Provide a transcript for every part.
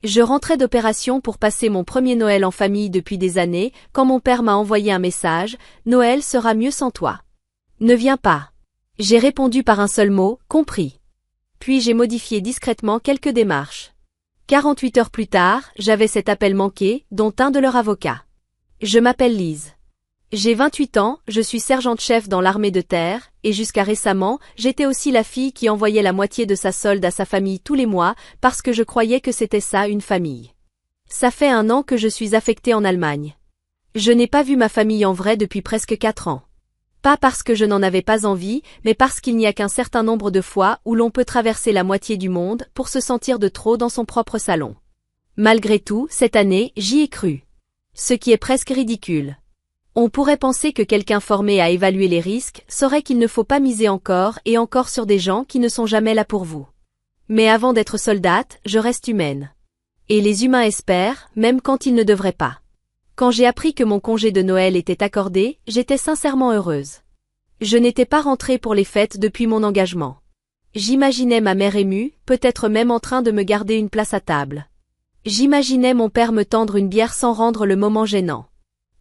Je rentrais d'opération pour passer mon premier Noël en famille depuis des années, quand mon père m'a envoyé un message, « Noël sera mieux sans toi. Ne viens pas. » J'ai répondu par un seul mot, « Compris. » Puis j'ai modifié discrètement quelques démarches. 48 heures plus tard, j'avais cet appel manqué, dont un de leurs avocats. Je m'appelle Lise. J'ai 28 ans, je suis sergente-chef dans l'armée de terre, et jusqu'à récemment, j'étais aussi la fille qui envoyait la moitié de sa solde à sa famille tous les mois, parce que je croyais que c'était ça une famille. Ça fait 1 an que je suis affectée en Allemagne. Je n'ai pas vu ma famille en vrai depuis presque 4 ans. Pas parce que je n'en avais pas envie, mais parce qu'il n'y a qu'un certain nombre de fois où l'on peut traverser la moitié du monde pour se sentir de trop dans son propre salon. Malgré tout, cette année, j'y ai cru. Ce qui est presque ridicule. On pourrait penser que quelqu'un formé à évaluer les risques saurait qu'il ne faut pas miser encore et encore sur des gens qui ne sont jamais là pour vous. Mais avant d'être soldate, je reste humaine. Et les humains espèrent, même quand ils ne devraient pas. Quand j'ai appris que mon congé de Noël était accordé, j'étais sincèrement heureuse. Je n'étais pas rentrée pour les fêtes depuis mon engagement. J'imaginais ma mère émue, peut-être même en train de me garder une place à table. J'imaginais mon père me tendre une bière sans rendre le moment gênant.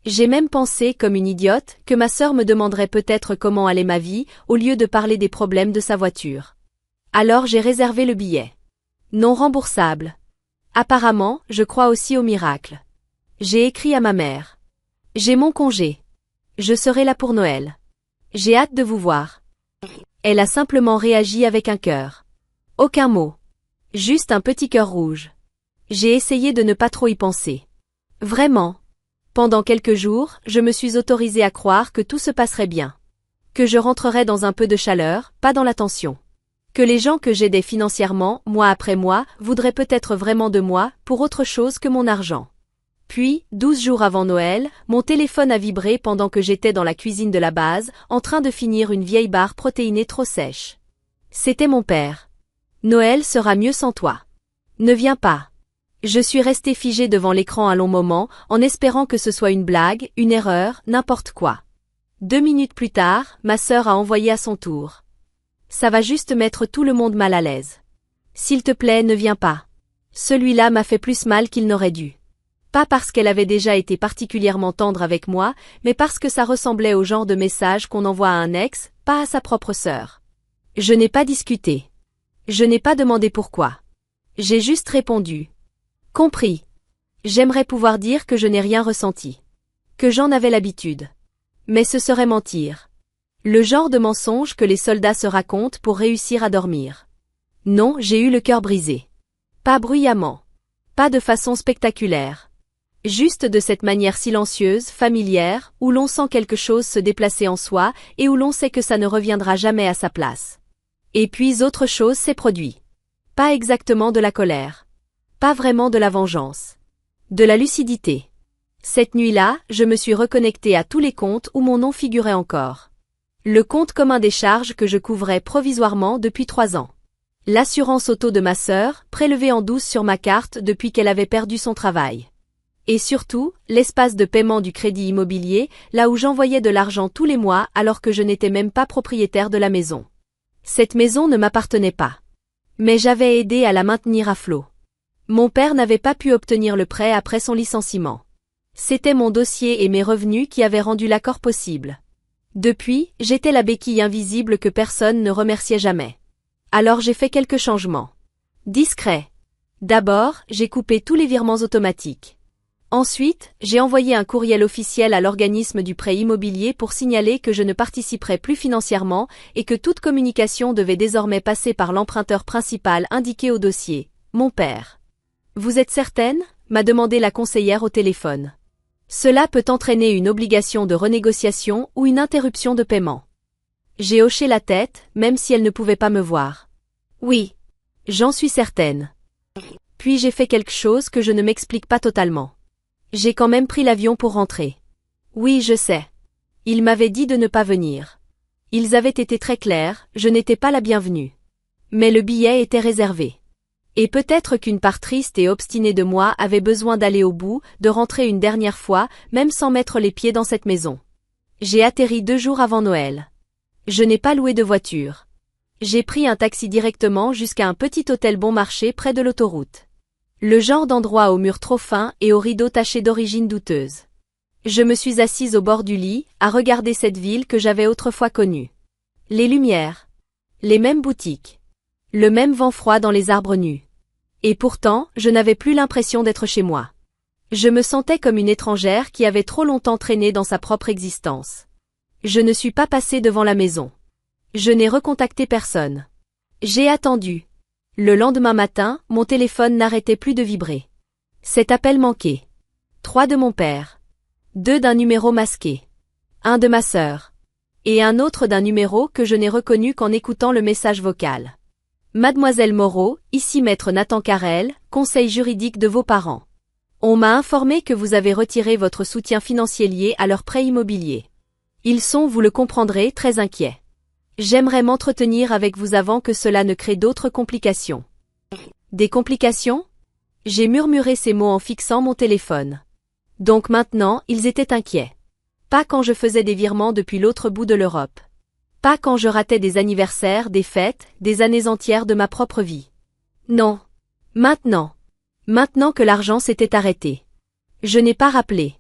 J'ai même pensé, comme une idiote, que ma sœur me demanderait peut-être comment allait ma vie, au lieu de parler des problèmes de sa voiture. Alors j'ai réservé le billet. Non remboursable. Apparemment, je crois aussi au miracle. J'ai écrit à ma mère. J'ai mon congé. Je serai là pour Noël. J'ai hâte de vous voir. Elle a simplement réagi avec un cœur. Aucun mot. Juste un petit cœur rouge. J'ai essayé de ne pas trop y penser. Vraiment. Pendant quelques jours, je me suis autorisée à croire que tout se passerait bien. Que je rentrerais dans un peu de chaleur, pas dans la tension. Que les gens que j'aidais financièrement, mois après mois, voudraient peut-être vraiment de moi, pour autre chose que mon argent. Puis, 12 jours avant Noël, mon téléphone a vibré pendant que j'étais dans la cuisine de la base, en train de finir une vieille barre protéinée trop sèche. C'était mon père. Noël sera mieux sans toi. Ne viens pas. Je suis restée figée devant l'écran un long moment, en espérant que ce soit une blague, une erreur, n'importe quoi. 2 minutes plus tard, ma sœur a envoyé à son tour. Ça va juste mettre tout le monde mal à l'aise. S'il te plaît, ne viens pas. Celui-là m'a fait plus mal qu'il n'aurait dû. Pas parce qu'elle avait déjà été particulièrement tendre avec moi, mais parce que ça ressemblait au genre de message qu'on envoie à un ex, pas à sa propre sœur. Je n'ai pas discuté. Je n'ai pas demandé pourquoi. J'ai juste répondu. Compris. J'aimerais pouvoir dire que je n'ai rien ressenti. Que j'en avais l'habitude. Mais ce serait mentir. Le genre de mensonge que les soldats se racontent pour réussir à dormir. Non, j'ai eu le cœur brisé. Pas bruyamment. Pas de façon spectaculaire. Juste de cette manière silencieuse, familière, où l'on sent quelque chose se déplacer en soi et où l'on sait que ça ne reviendra jamais à sa place. Et puis autre chose s'est produit. Pas exactement de la colère. Pas vraiment de la vengeance. De la lucidité. Cette nuit-là, je me suis reconnectée à tous les comptes où mon nom figurait encore. Le compte commun des charges que je couvrais provisoirement depuis 3 ans. L'assurance auto de ma sœur, prélevée en douce sur ma carte depuis qu'elle avait perdu son travail. Et surtout, l'espace de paiement du crédit immobilier, là où j'envoyais de l'argent tous les mois alors que je n'étais même pas propriétaire de la maison. Cette maison ne m'appartenait pas. Mais j'avais aidé à la maintenir à flot. Mon père n'avait pas pu obtenir le prêt après son licenciement. C'était mon dossier et mes revenus qui avaient rendu l'accord possible. Depuis, j'étais la béquille invisible que personne ne remerciait jamais. Alors j'ai fait quelques changements. Discrets. D'abord, j'ai coupé tous les virements automatiques. Ensuite, j'ai envoyé un courriel officiel à l'organisme du prêt immobilier pour signaler que je ne participerais plus financièrement et que toute communication devait désormais passer par l'emprunteur principal indiqué au dossier, mon père. Vous êtes certaine ? M'a demandé la conseillère au téléphone. Cela peut entraîner une obligation de renégociation ou une interruption de paiement. J'ai hoché la tête, même si elle ne pouvait pas me voir. Oui. J'en suis certaine. Puis j'ai fait quelque chose que je ne m'explique pas totalement. J'ai quand même pris l'avion pour rentrer. Oui, je sais. Ils m'avaient dit de ne pas venir. Ils avaient été très clairs, je n'étais pas la bienvenue. Mais le billet était réservé. Et peut-être qu'une part triste et obstinée de moi avait besoin d'aller au bout, de rentrer une dernière fois, même sans mettre les pieds dans cette maison. J'ai atterri 2 jours avant Noël. Je n'ai pas loué de voiture. J'ai pris un taxi directement jusqu'à un petit hôtel bon marché près de l'autoroute. Le genre d'endroit aux murs trop fins et aux rideaux tachés d'origine douteuse. Je me suis assise au bord du lit, à regarder cette ville que j'avais autrefois connue. Les lumières. Les mêmes boutiques. Le même vent froid dans les arbres nus. Et pourtant, je n'avais plus l'impression d'être chez moi. Je me sentais comme une étrangère qui avait trop longtemps traîné dans sa propre existence. Je ne suis pas passée devant la maison. Je n'ai recontacté personne. J'ai attendu. Le lendemain matin, mon téléphone n'arrêtait plus de vibrer. Cet appel manqué. 3 de mon père. 2 d'un numéro masqué. 1 de ma sœur. Et un autre d'un numéro que je n'ai reconnu qu'en écoutant le message vocal. Mademoiselle Moreau, ici maître Nathan Carrel, conseil juridique de vos parents. On m'a informé que vous avez retiré votre soutien financier lié à leur prêt immobilier. Ils sont, vous le comprendrez, très inquiets. J'aimerais m'entretenir avec vous avant que cela ne crée d'autres complications. Des complications? J'ai murmuré ces mots en fixant mon téléphone. Donc maintenant, ils étaient inquiets. Pas quand je faisais des virements depuis l'autre bout de l'Europe. Pas quand je ratais des anniversaires, des fêtes, des années entières de ma propre vie. Non. Maintenant. Maintenant que l'argent s'était arrêté. Je n'ai pas rappelé.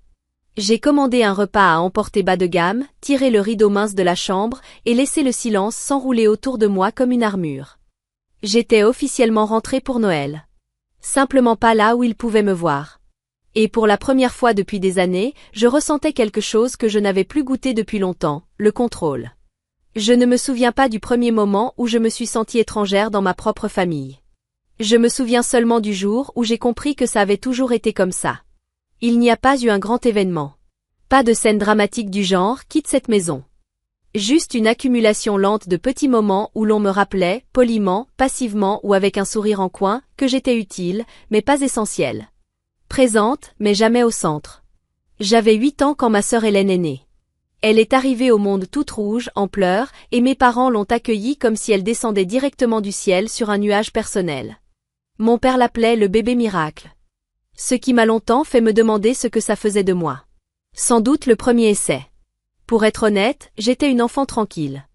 J'ai commandé un repas à emporter bas de gamme, tiré le rideau mince de la chambre et laissé le silence s'enrouler autour de moi comme une armure. J'étais officiellement rentrée pour Noël. Simplement pas là où ils pouvaient me voir. Et pour la première fois depuis des années, je ressentais quelque chose que je n'avais plus goûté depuis longtemps, le contrôle. Je ne me souviens pas du premier moment où je me suis sentie étrangère dans ma propre famille. Je me souviens seulement du jour où j'ai compris que ça avait toujours été comme ça. Il n'y a pas eu un grand événement. Pas de scène dramatique du genre « quitte cette maison ». Juste une accumulation lente de petits moments où l'on me rappelait, poliment, passivement ou avec un sourire en coin, que j'étais utile, mais pas essentielle. Présente, mais jamais au centre. J'avais 8 ans quand ma sœur Hélène est née. Elle est arrivée au monde toute rouge, en pleurs, et mes parents l'ont accueillie comme si elle descendait directement du ciel sur un nuage personnel. Mon père l'appelait le bébé miracle. Ce qui m'a longtemps fait me demander ce que ça faisait de moi. Sans doute le premier essai. Pour être honnête, j'étais une enfant tranquille.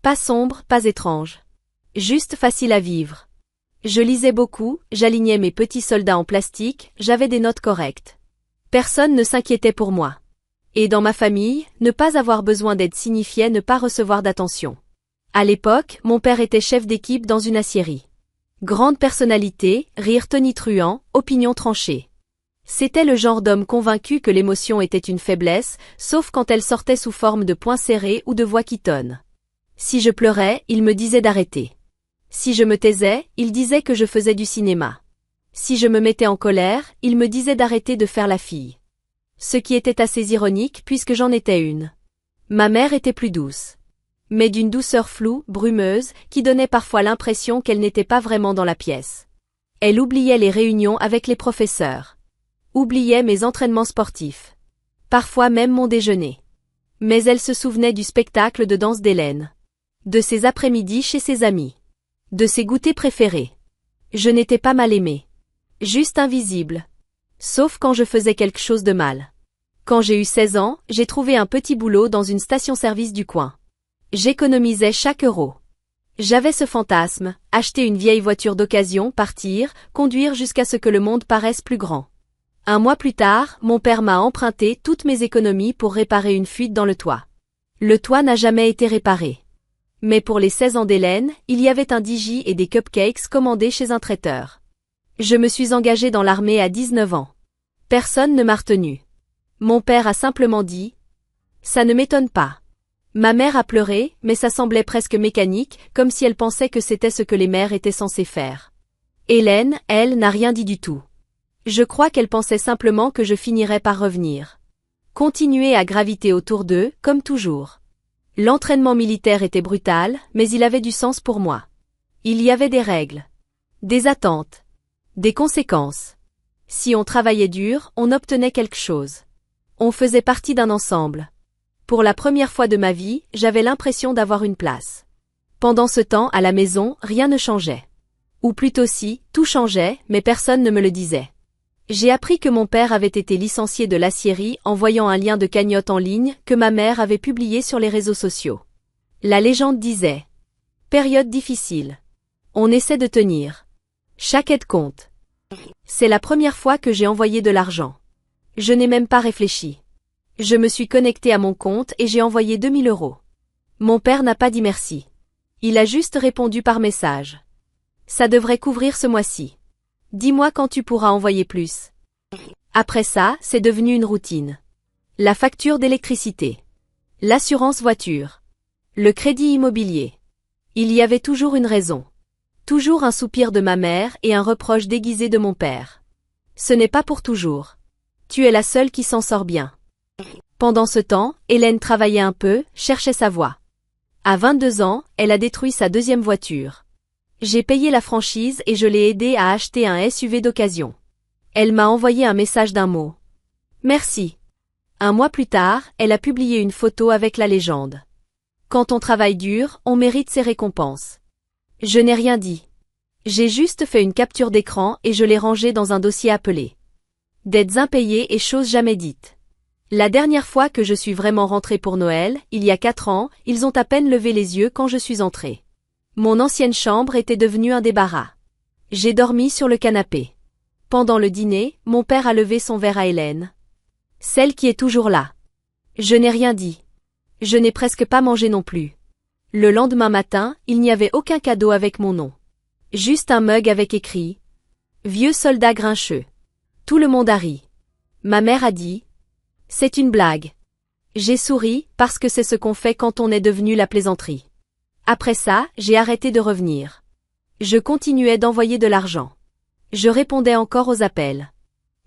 Pas sombre, pas étrange. Juste facile à vivre. Je lisais beaucoup, j'alignais mes petits soldats en plastique, j'avais des notes correctes. Personne ne s'inquiétait pour moi. Et dans ma famille, ne pas avoir besoin d'aide signifiait ne pas recevoir d'attention. À l'époque, mon père était chef d'équipe dans une aciérie. Grande personnalité, rire tonitruant, opinion tranchée. C'était le genre d'homme convaincu que l'émotion était une faiblesse, sauf quand elle sortait sous forme de poings serrés ou de voix qui tonnent. Si je pleurais, il me disait d'arrêter. Si je me taisais, il disait que je faisais du cinéma. Si je me mettais en colère, il me disait d'arrêter de faire la fille. Ce qui était assez ironique puisque j'en étais une. Ma mère était plus douce. Mais d'une douceur floue, brumeuse, qui donnait parfois l'impression qu'elle n'était pas vraiment dans la pièce. Elle oubliait les réunions avec les professeurs. Oubliait mes entraînements sportifs. Parfois même mon déjeuner. Mais elle se souvenait du spectacle de danse d'Hélène. De ses après-midi chez ses amis. De ses goûters préférés. Je n'étais pas mal aimée. Juste invisible. Sauf quand je faisais quelque chose de mal. Quand j'ai eu 16 ans, j'ai trouvé un petit boulot dans une station-service du coin. J'économisais chaque euro. J'avais ce fantasme, acheter une vieille voiture d'occasion, partir, conduire jusqu'à ce que le monde paraisse plus grand. 1 mois plus tard, mon père m'a emprunté toutes mes économies pour réparer une fuite dans le toit. Le toit n'a jamais été réparé. Mais pour les 16 ans d'Hélène, il y avait un digi et des cupcakes commandés chez un traiteur. Je me suis engagée dans l'armée à 19 ans. Personne ne m'a retenue. Mon père a simplement dit « Ça ne m'étonne pas ». Ma mère a pleuré, mais ça semblait presque mécanique, comme si elle pensait que c'était ce que les mères étaient censées faire. Hélène, elle, n'a rien dit du tout. Je crois qu'elle pensait simplement que je finirais par revenir. Continuer à graviter autour d'eux, comme toujours. L'entraînement militaire était brutal, mais il avait du sens pour moi. Il y avait des règles. Des attentes. Des conséquences. Si on travaillait dur, on obtenait quelque chose. On faisait partie d'un ensemble. Pour la première fois de ma vie, j'avais l'impression d'avoir une place. Pendant ce temps, à la maison, rien ne changeait. Ou plutôt si, tout changeait, mais personne ne me le disait. J'ai appris que mon père avait été licencié de l'aciérie en voyant un lien de cagnotte en ligne que ma mère avait publié sur les réseaux sociaux. La légende disait « Période difficile. On essaie de tenir. Chaque aide compte. C'est la première fois que j'ai envoyé de l'argent. Je n'ai même pas réfléchi. Je me suis connectée à mon compte et j'ai envoyé 2000 euros. Mon père n'a pas dit merci. Il a juste répondu par message. Ça devrait couvrir ce mois-ci. Dis-moi quand tu pourras envoyer plus. Après ça, c'est devenu une routine. La facture d'électricité. L'assurance voiture. Le crédit immobilier. Il y avait toujours une raison. Toujours un soupir de ma mère et un reproche déguisé de mon père. Ce n'est pas pour toujours. Tu es la seule qui s'en sort bien. Pendant ce temps, Hélène travaillait un peu, cherchait sa voie. À 22 ans, elle a détruit sa deuxième voiture. J'ai payé la franchise et je l'ai aidée à acheter un SUV d'occasion. Elle m'a envoyé un message d'un mot. Merci. Un mois plus tard, elle a publié une photo avec la légende. Quand on travaille dur, on mérite ses récompenses. Je n'ai rien dit. J'ai juste fait une capture d'écran et je l'ai rangée dans un dossier appelé dettes impayées et choses jamais dites. La dernière fois que je suis vraiment rentrée pour Noël, il y a 4 ans, ils ont à peine levé les yeux quand je suis entrée. Mon ancienne chambre était devenue un débarras. J'ai dormi sur le canapé. Pendant le dîner, mon père a levé son verre à Hélène. Celle qui est toujours là. Je n'ai rien dit. Je n'ai presque pas mangé non plus. Le lendemain matin, il n'y avait aucun cadeau avec mon nom. Juste un mug avec écrit « Vieux soldat grincheux ». Tout le monde a ri. Ma mère a dit « C'est une blague ». J'ai souri parce que c'est ce qu'on fait quand on est devenu la plaisanterie. Après ça, j'ai arrêté de revenir. Je continuais d'envoyer de l'argent. Je répondais encore aux appels.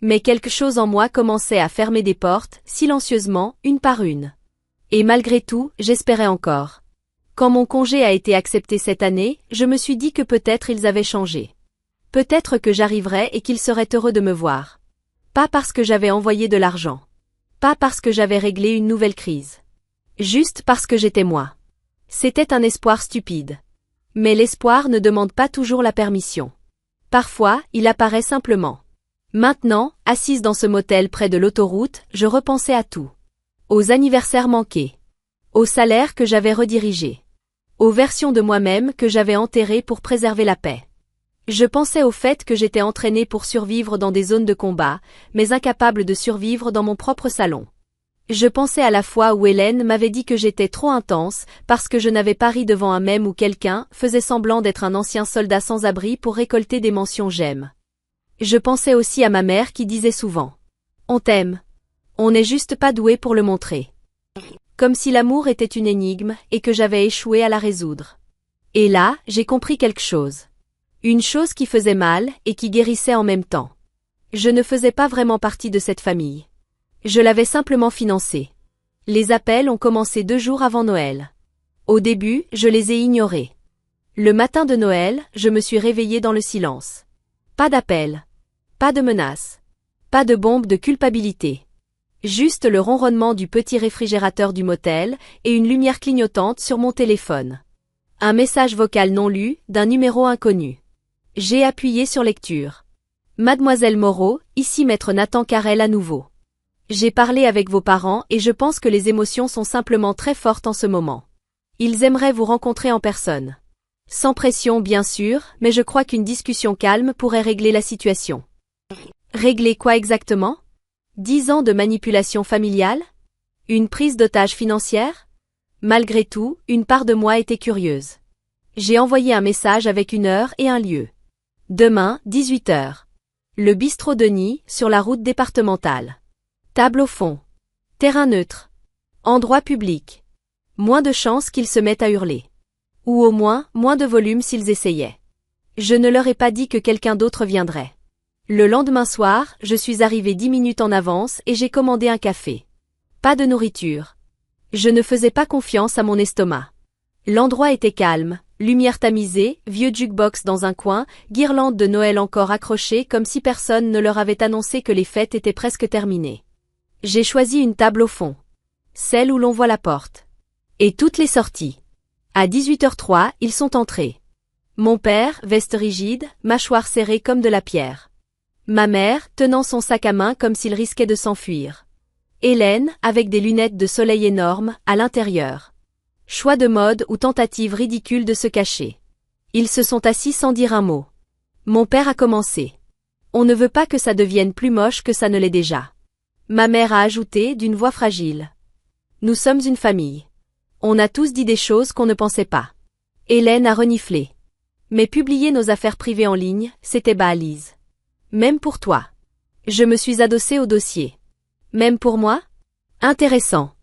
Mais quelque chose en moi commençait à fermer des portes, silencieusement, une par une. Et malgré tout, j'espérais encore. Quand mon congé a été accepté cette année, je me suis dit que peut-être ils avaient changé. Peut-être que j'arriverais et qu'ils seraient heureux de me voir. Pas parce que j'avais envoyé de l'argent. Pas parce que j'avais réglé une nouvelle crise. Juste parce que j'étais moi. C'était un espoir stupide. Mais l'espoir ne demande pas toujours la permission. Parfois, il apparaît simplement. Maintenant, assise dans ce motel près de l'autoroute, je repensais à tout. Aux anniversaires manqués. Aux salaires que j'avais redirigés. Aux versions de moi-même que j'avais enterrées pour préserver la paix. Je pensais au fait que j'étais entraînée pour survivre dans des zones de combat, mais incapable de survivre dans mon propre salon. Je pensais à la fois où Hélène m'avait dit que j'étais trop intense, parce que je n'avais pas ri devant un mème où quelqu'un faisait semblant d'être un ancien soldat sans abri pour récolter des mentions j'aime. Je pensais aussi à ma mère qui disait souvent « On t'aime. On n'est juste pas doué pour le montrer. » Comme si l'amour était une énigme et que j'avais échoué à la résoudre. Et là, j'ai compris quelque chose. Une chose qui faisait mal et qui guérissait en même temps. Je ne faisais pas vraiment partie de cette famille. Je l'avais simplement financée. Les appels ont commencé 2 jours avant Noël. Au début, je les ai ignorés. Le matin de Noël, je me suis réveillée dans le silence. Pas d'appel. Pas de menaces. Pas de bombe de culpabilité. Juste le ronronnement du petit réfrigérateur du motel et une lumière clignotante sur mon téléphone. Un message vocal non lu, d'un numéro inconnu. J'ai appuyé sur lecture. Mademoiselle Moreau, ici maître Nathan Carrel à nouveau. J'ai parlé avec vos parents et je pense que les émotions sont simplement très fortes en ce moment. Ils aimeraient vous rencontrer en personne. Sans pression bien sûr, mais je crois qu'une discussion calme pourrait régler la situation. Régler quoi exactement? 10 ans de manipulation familiale? Une prise d'otage financière? Malgré tout, une part de moi était curieuse. J'ai envoyé un message avec une heure et un lieu. Demain, 18 h. Le bistrot Denis, sur la route départementale. Table au fond. Terrain neutre. Endroit public. Moins de chances qu'ils se mettent à hurler. Ou au moins, moins de volume s'ils essayaient. Je ne leur ai pas dit que quelqu'un d'autre viendrait. Le lendemain soir, je suis arrivée 10 minutes en avance et j'ai commandé un café. Pas de nourriture. Je ne faisais pas confiance à mon estomac. L'endroit était calme, lumière tamisée, vieux jukebox dans un coin, guirlande de Noël encore accrochée comme si personne ne leur avait annoncé que les fêtes étaient presque terminées. J'ai choisi une table au fond. Celle où l'on voit la porte. Et toutes les sorties. À 18h03, ils sont entrés. Mon père, veste rigide, mâchoire serrée comme de la pierre. Ma mère, tenant son sac à main comme s'il risquait de s'enfuir. Hélène, avec des lunettes de soleil énormes, à l'intérieur. Choix de mode ou tentative ridicule de se cacher. Ils se sont assis sans dire un mot. Mon père a commencé. On ne veut pas que ça devienne plus moche que ça ne l'est déjà. Ma mère a ajouté d'une voix fragile. Nous sommes une famille. On a tous dit des choses qu'on ne pensait pas. Hélène a reniflé. Mais publier nos affaires privées en ligne, c'était bas, Lise. Même pour toi. Je me suis adossée au dossier. Même pour moi? Intéressant.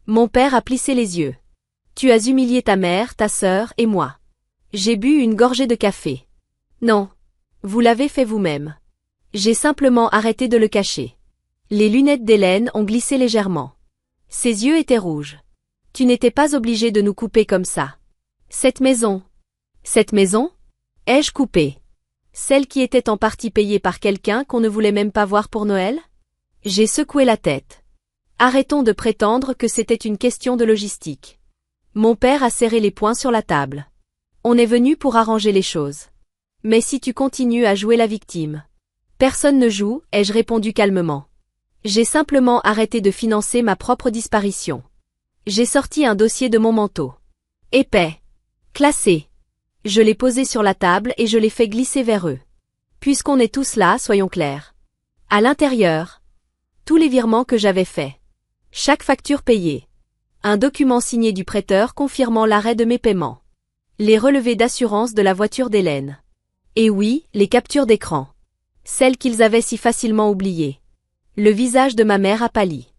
Mon père a plissé les yeux. Tu as humilié ta mère, ta sœur et moi. J'ai bu une gorgée de café. Non. Vous l'avez fait vous-même. J'ai simplement arrêté de le cacher. Les lunettes d'Hélène ont glissé légèrement. Ses yeux étaient rouges. Tu n'étais pas obligé de nous couper comme ça. Cette maison. Cette maison? Ai-je coupé? Celle qui était en partie payée par quelqu'un qu'on ne voulait même pas voir pour Noël? J'ai secoué la tête. Arrêtons de prétendre que c'était une question de logistique. Mon père a serré les poings sur la table. On est venu pour arranger les choses. Mais si tu continues à jouer la victime. Personne ne joue, ai-je répondu calmement. J'ai simplement arrêté de financer ma propre disparition. J'ai sorti un dossier de mon manteau. Épais. Classé. Je l'ai posé sur la table et je l'ai fait glisser vers eux. Puisqu'on est tous là, soyons clairs. À l'intérieur. Tous les virements que j'avais faits. Chaque facture payée. Un document signé du prêteur confirmant l'arrêt de mes paiements. Les relevés d'assurance de la voiture d'Hélène. Et oui, les captures d'écran. Celles qu'ils avaient si facilement oubliées. Le visage de ma mère a pâli.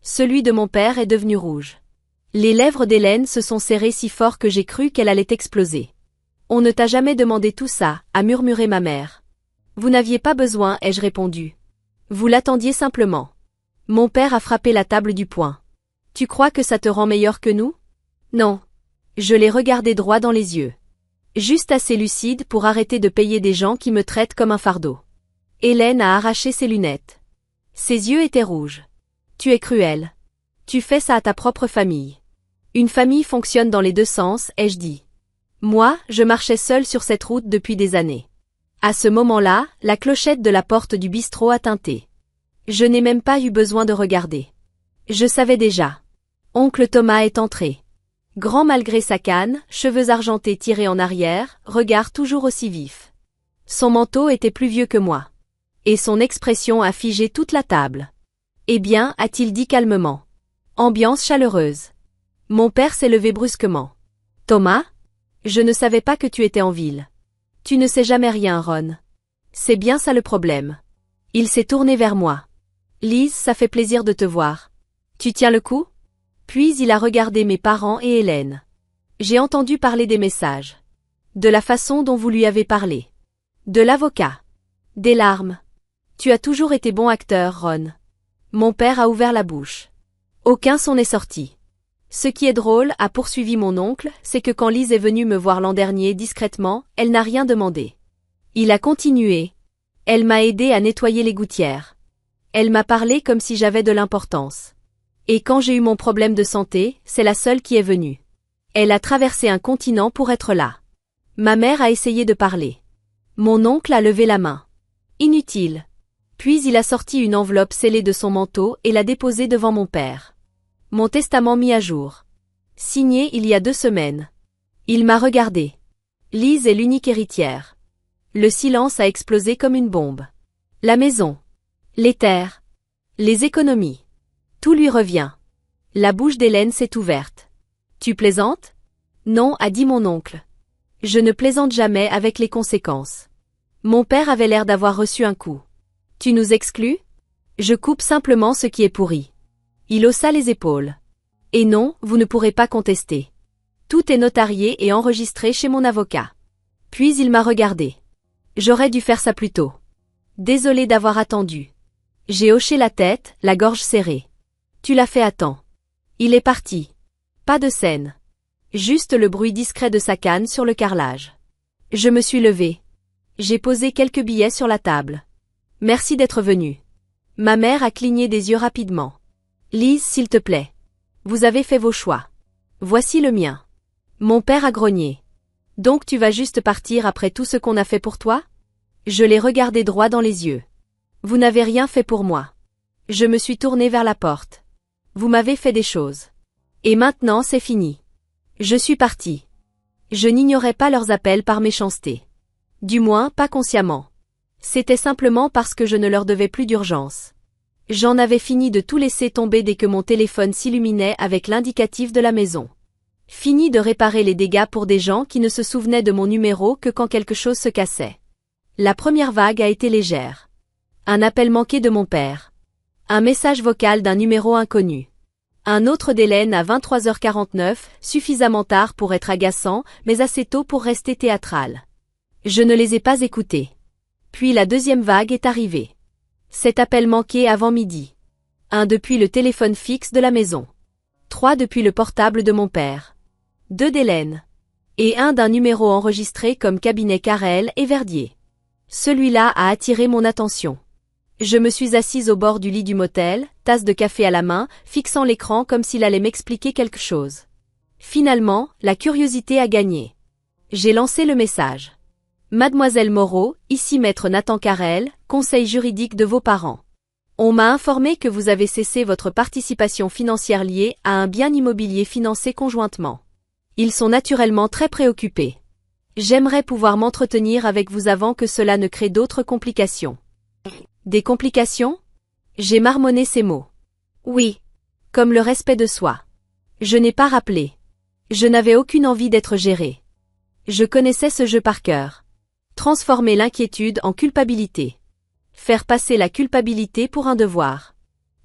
Celui de mon père est devenu rouge. Les lèvres d'Hélène se sont serrées si fort que j'ai cru qu'elle allait exploser. On ne t'a jamais demandé tout ça, a murmuré ma mère. Vous n'aviez pas besoin, ai-je répondu. Vous l'attendiez simplement. Mon père a frappé la table du poing. Tu crois que ça te rend meilleur que nous? Non. Je l'ai regardé droit dans les yeux. Juste assez lucide pour arrêter de payer des gens qui me traitent comme un fardeau. Hélène a arraché ses lunettes. Ses yeux étaient rouges. Tu es cruel. Tu fais ça à ta propre famille. Une famille fonctionne dans les deux sens, ai-je dit. Moi, je marchais seule sur cette route depuis des années. À ce moment-là, la clochette de la porte du bistrot a tinté. Je n'ai même pas eu besoin de regarder. Je savais déjà. Oncle Thomas est entré. Grand malgré sa canne, cheveux argentés tirés en arrière, regard toujours aussi vif. Son manteau était plus vieux que moi. Et son expression a figé toute la table. Eh bien, a-t-il dit calmement. Ambiance chaleureuse. Mon père s'est levé brusquement. Thomas? Je ne savais pas que tu étais en ville. Tu ne sais jamais rien, Ron. C'est bien ça le problème. Il s'est tourné vers moi. Lise, ça fait plaisir de te voir. Tu tiens le coup? Puis il a regardé mes parents et Hélène. J'ai entendu parler des messages. De la façon dont vous lui avez parlé. De l'avocat. Des larmes. Tu as toujours été bon acteur, Ron. Mon père a ouvert la bouche. Aucun son n'est sorti. Ce qui est drôle, a poursuivi mon oncle, c'est que quand Lise est venue me voir l'an dernier discrètement, elle n'a rien demandé. Il a continué. Elle m'a aidé à nettoyer les gouttières. Elle m'a parlé comme si j'avais de l'importance. Et quand j'ai eu mon problème de santé, c'est la seule qui est venue. Elle a traversé un continent pour être là. Ma mère a essayé de parler. Mon oncle a levé la main. Inutile. Puis il a sorti une enveloppe scellée de son manteau et l'a déposée devant mon père. Mon testament mis à jour. Signé il y a 2 semaines. Il m'a regardé. Lise est l'unique héritière. Le silence a explosé comme une bombe. La maison. Les terres. Les économies. Tout lui revient. La bouche d'Hélène s'est ouverte. Tu plaisantes? Non, a dit mon oncle. Je ne plaisante jamais avec les conséquences. Mon père avait l'air d'avoir reçu un coup. Tu nous exclus? Je coupe simplement ce qui est pourri. Il haussa les épaules. Et non, vous ne pourrez pas contester. Tout est notarié et enregistré chez mon avocat. Puis il m'a regardé. J'aurais dû faire ça plus tôt. Désolé d'avoir attendu. J'ai hoché la tête, la gorge serrée. Tu l'as fait à temps. Il est parti. Pas de scène. Juste le bruit discret de sa canne sur le carrelage. Je me suis levée. J'ai posé quelques billets sur la table. Merci d'être venu. Ma mère a cligné des yeux rapidement. Lise, s'il te plaît. Vous avez fait vos choix. Voici le mien. Mon père a grogné. Donc tu vas juste partir après tout ce qu'on a fait pour toi? Je l'ai regardé droit dans les yeux. Vous n'avez rien fait pour moi. Je me suis tournée vers la porte. Vous m'avez fait des choses. Et maintenant c'est fini. Je suis partie. Je n'ignorais pas leurs appels par méchanceté. Du moins, pas consciemment. C'était simplement parce que je ne leur devais plus d'urgence. J'en avais fini de tout laisser tomber dès que mon téléphone s'illuminait avec l'indicatif de la maison. Fini de réparer les dégâts pour des gens qui ne se souvenaient de mon numéro que quand quelque chose se cassait. La première vague a été légère. Un appel manqué de mon père. Un message vocal d'un numéro inconnu. Un autre d'Hélène à 23h49, suffisamment tard pour être agaçant, mais assez tôt pour rester théâtral. Je ne les ai pas écoutés. Puis la deuxième vague est arrivée. Cet appel manqué avant midi. Un depuis le téléphone fixe de la maison. 3 depuis le portable de mon père. 2 d'Hélène. Et un d'un numéro enregistré comme cabinet Carrel et Verdier. Celui-là a attiré mon attention. Je me suis assise au bord du lit du motel, tasse de café à la main, fixant l'écran comme s'il allait m'expliquer quelque chose. Finalement, la curiosité a gagné. J'ai lancé le message. Mademoiselle Moreau, ici maître Nathan Carrel, conseil juridique de vos parents. On m'a informé que vous avez cessé votre participation financière liée à un bien immobilier financé conjointement. Ils sont naturellement très préoccupés. J'aimerais pouvoir m'entretenir avec vous avant que cela ne crée d'autres complications. Des complications? J'ai marmonné ces mots. Oui. Comme le respect de soi. Je n'ai pas rappelé. Je n'avais aucune envie d'être gérée. Je connaissais ce jeu par cœur. Transformer l'inquiétude en culpabilité. Faire passer la culpabilité pour un devoir.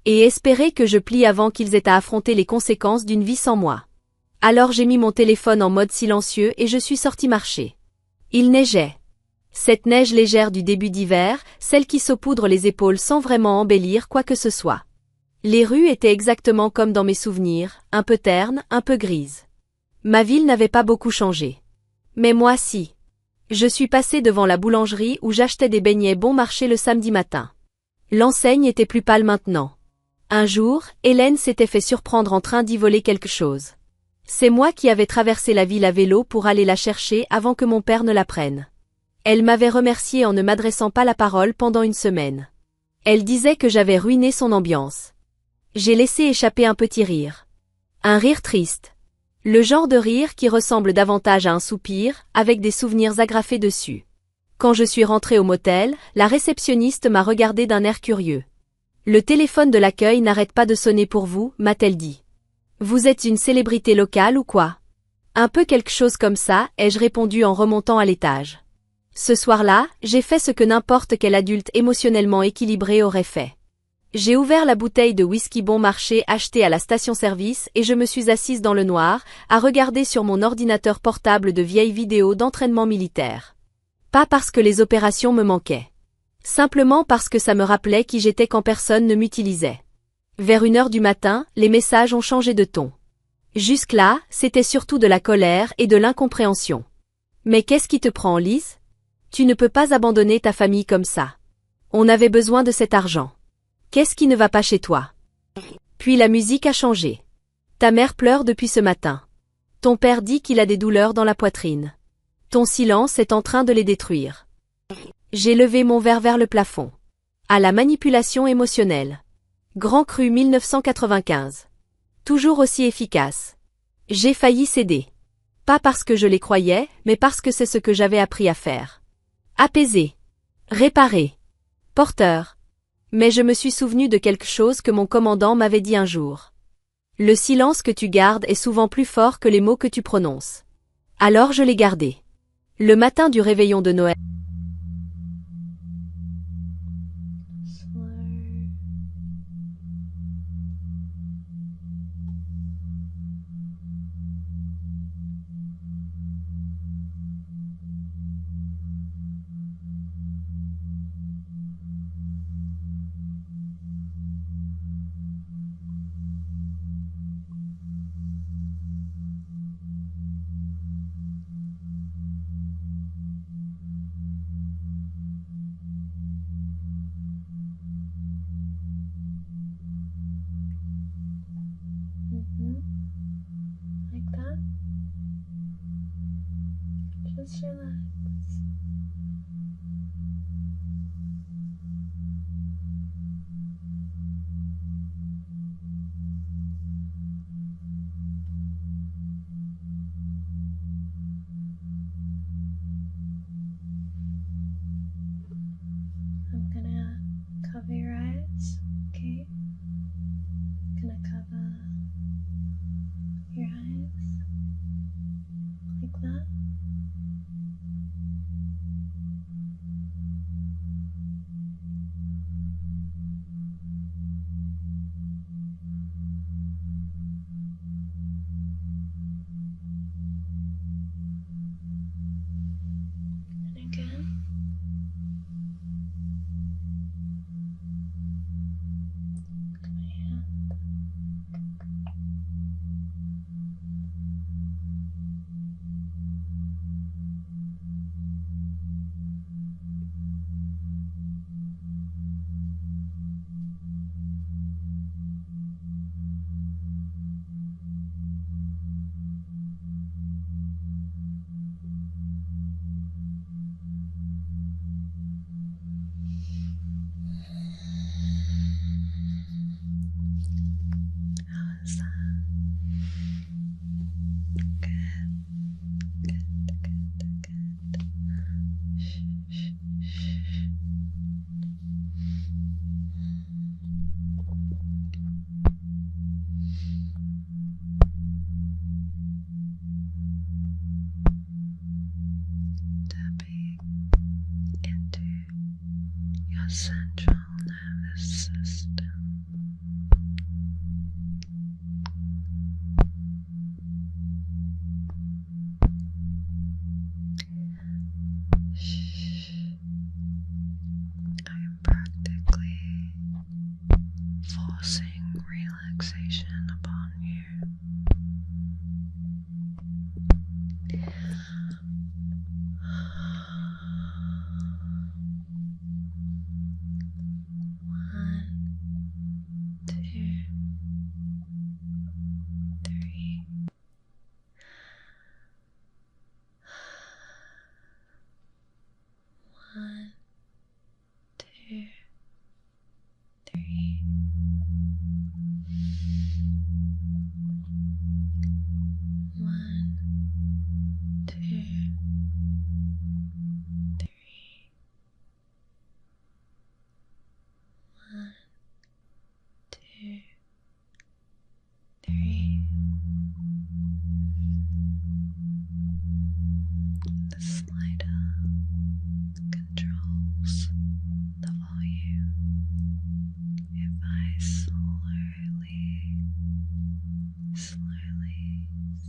Et espérer que je plie avant qu'ils aient à affronter les conséquences d'une vie sans moi. Alors j'ai mis mon téléphone en mode silencieux et je suis sortie marcher. Il neigeait. Cette neige légère du début d'hiver, celle qui saupoudre les épaules sans vraiment embellir quoi que ce soit. Les rues étaient exactement comme dans mes souvenirs, un peu ternes, un peu grises. Ma ville n'avait pas beaucoup changé. Mais moi si. Je suis passée devant la boulangerie où j'achetais des beignets bon marché le samedi matin. L'enseigne était plus pâle maintenant. Un jour, Hélène s'était fait surprendre en train d'y voler quelque chose. C'est moi qui avais traversé la ville à vélo pour aller la chercher avant que mon père ne la prenne. Elle m'avait remercié en ne m'adressant pas la parole pendant une semaine. Elle disait que j'avais ruiné son ambiance. J'ai laissé échapper un petit rire. Un rire triste. Le genre de rire qui ressemble davantage à un soupir, avec des souvenirs agrafés dessus. Quand je suis rentrée au motel, la réceptionniste m'a regardé d'un air curieux. Le téléphone de l'accueil n'arrête pas de sonner pour vous, m'a-t-elle dit. Vous êtes une célébrité locale ou quoi? Un peu quelque chose comme ça, ai-je répondu en remontant à l'étage. Ce soir-là, j'ai fait ce que n'importe quel adulte émotionnellement équilibré aurait fait. J'ai ouvert la bouteille de whisky bon marché achetée à la station-service et je me suis assise dans le noir, à regarder sur mon ordinateur portable de vieilles vidéos d'entraînement militaire. Pas parce que les opérations me manquaient. Simplement parce que ça me rappelait qui j'étais quand personne ne m'utilisait. Vers 1h du matin, les messages ont changé de ton. Jusque-là, c'était surtout de la colère et de l'incompréhension. Mais qu'est-ce qui te prend, Lise? Tu ne peux pas abandonner ta famille comme ça. On avait besoin de cet argent. Qu'est-ce qui ne va pas chez toi? Puis la musique a changé. Ta mère pleure depuis ce matin. Ton père dit qu'il a des douleurs dans la poitrine. Ton silence est en train de les détruire. J'ai levé mon verre vers le plafond. À la manipulation émotionnelle. Grand Cru 1995. Toujours aussi efficace. J'ai failli céder. Pas parce que je les croyais, mais parce que c'est ce que j'avais appris à faire. Apaiser. Réparer. Porteur. Mais je me suis souvenu de quelque chose que mon commandant m'avait dit un jour. Le silence que tu gardes est souvent plus fort que les mots que tu prononces. Alors je l'ai gardé. Le matin du réveillon de Noël. Like that. Just relax. central nervous system. I'm practically forcing relaxation upon you. One, two, three. One, two, three. One, two, three. The slider controls the volume. If I slowly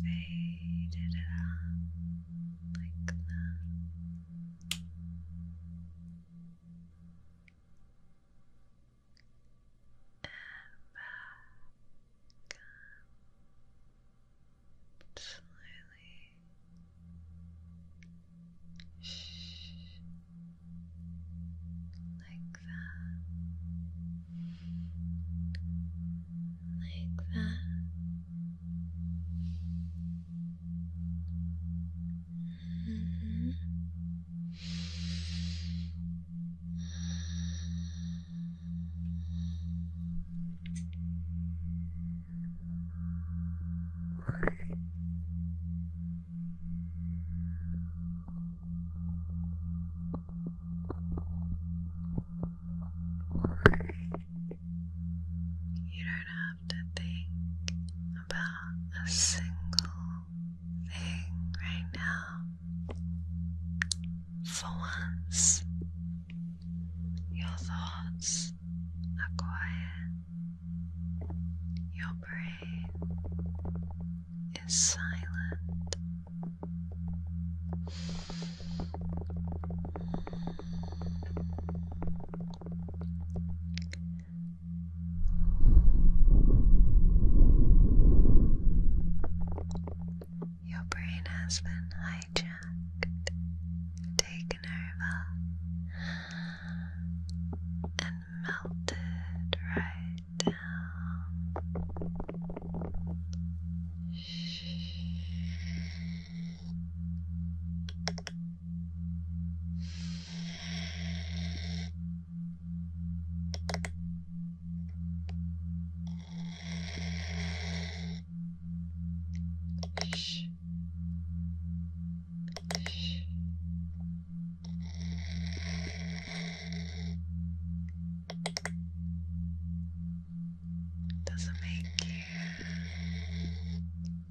faded it out like that. And back up slowly. Like that. Like that. You don't have to think about a single thing right now. For once, your thoughts are quiet. Your brain is silent. Your brain has been hijacked, taken over, and melted right down. Does it make you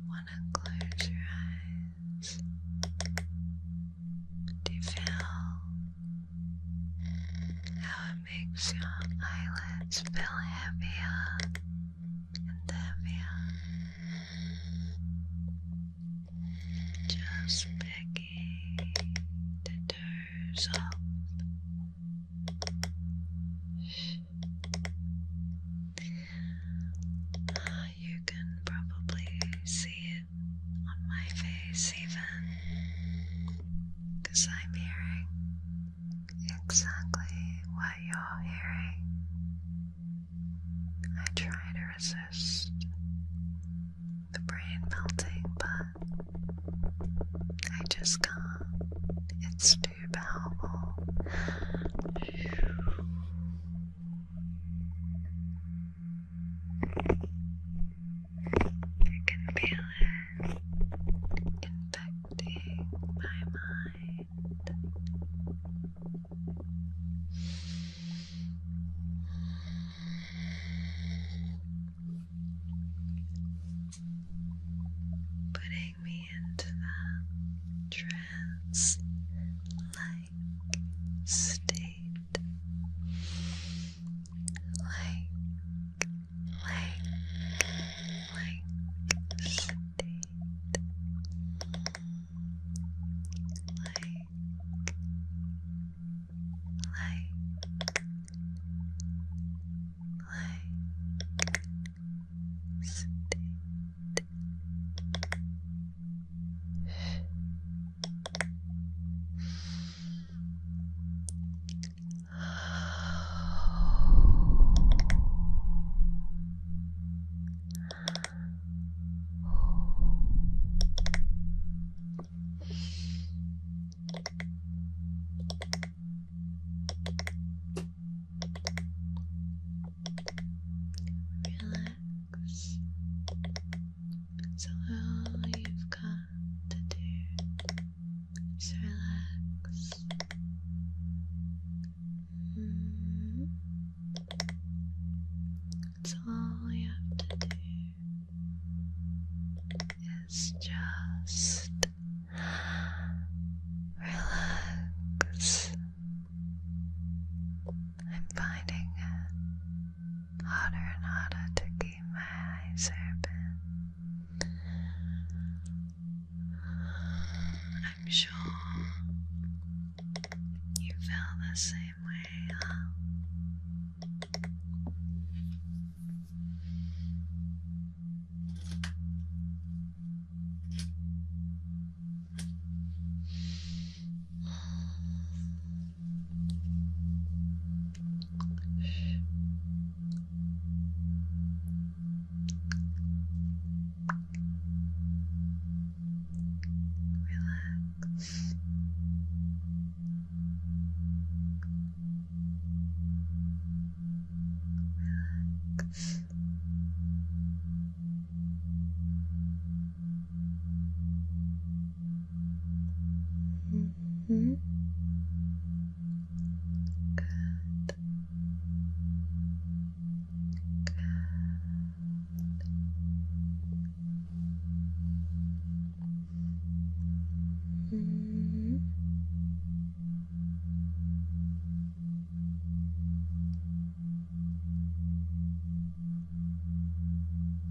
want to close your eyes? Do you feel how it makes your eyelids feel heavier and heavier? Just begging to doze off. You can probably see it on my face even, because I'm hearing exactly what you're hearing. I try to resist the brain melting, but I just can't. It's too powerful. I can feel it infecting my mind. Putting me into that trance-like state. modern order to keep my eyes open. I'm sure you feel the same way, huh? Relax.